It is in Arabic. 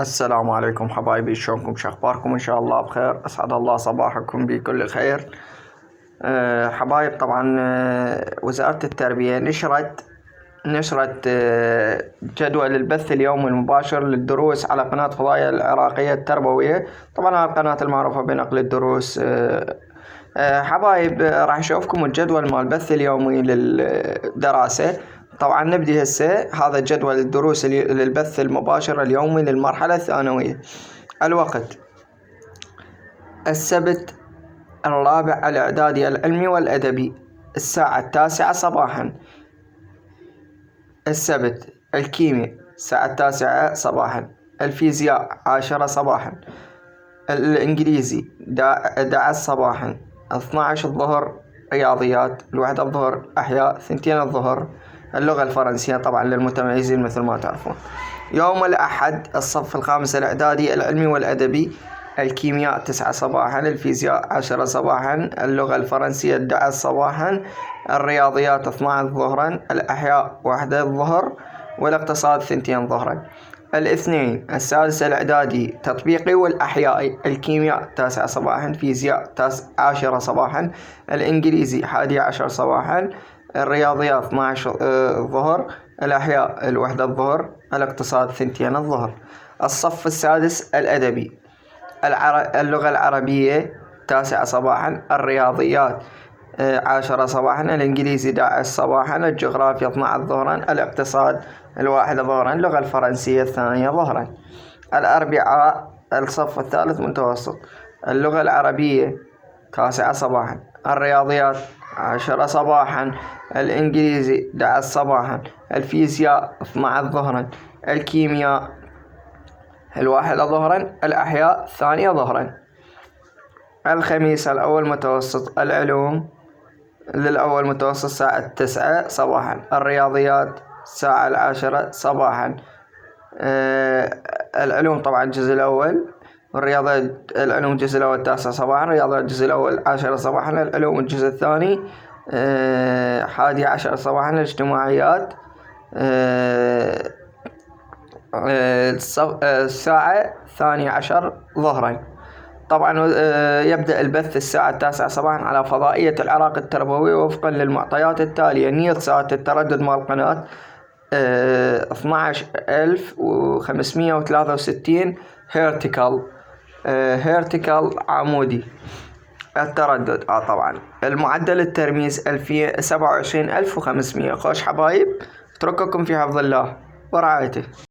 السلام عليكم حبايبي، شلونكم؟ شخباركم؟ ان شاء الله بخير. اسعد الله صباحكم بكل خير. حبايب، طبعا وزارة التربية نشرت جدول البث اليومي المباشر للدروس على قناة فضائية العراقية التربوية، طبعا القناة المعروفة بنقل الدروس. حبايب، راح اشوفكم الجدول مال البث اليومي للدراسة. طبعا نبدي هسه. هذا جدول الدروس للبث المباشر اليومي للمرحلة الثانوية. الوقت: السبت الرابع الإعدادي العلمي والأدبي، الساعة 9 صباحا. السبت: الكيمياء الساعة 9 صباحا، الفيزياء 10 صباحا، الإنجليزي 11 صباحا، 12 الظهر رياضيات، 1 الظهر أحياء، 2 الظهر اللغة الفرنسية طبعا للمتميزين مثل ما تعرفون. يوم الأحد الصف الخامس الإعدادي العلمي والأدبي، الكيمياء 9 صباحا، الفيزياء 10 صباحا، اللغة الفرنسية 11 صباحا، الرياضيات 12 ظهرا، الأحياء 1 الظهر، والاقتصاد 2 ظهرا. الاثنين السادس الإعدادي تطبيقي والأحيائي، الكيمياء 9 صباحا، الفيزياء 10 صباحا، الإنجليزي 11 صباحا، الرياضيات 12 الظهر، الأحياء 1 الظهر، الاقتصاد 2 الظهر. الصف السادس الأدبي، اللغة العربية 9 صباحا، الرياضيات 10 صباحا، الإنجليزي 11 صباحا، الجغرافيا 12 ظهرا، الاقتصاد 1 ظهرا، اللغة الفرنسية 2 ظهرا. الأربعاء الصف الثالث متوسط، اللغة العربية 9 صباحا، الرياضيات 10 صباحا، الإنجليزي 11 صباحا، الفيزياء 12 ظهرا، الكيمياء 1 ظهرا، الأحياء 2 ظهرا. الخميس الأول متوسط، العلوم للأول متوسط الساعة 9 صباحا، الرياضيات الساعة 10 صباحا. العلوم طبعا الجزء الأول، والرياضيات العلوم الجزء الأول 9 صباحا، الرياضيات الجزء الأول 10 صباحا، العلوم الجزء الثاني 11 صباحا، الاجتماعيات الساعة 12 ظهرا. طبعا يبدأ البث الساعة 9 صباحا على فضائية العراق التربوي وفقا للمعطيات التالية. نير ساعة التردد مال القناة 12563 هيرتيكال عمودي التردد. طبعا المعدل الترميز 27500. خوش حبايب، اترككم في حفظ الله ورعايته.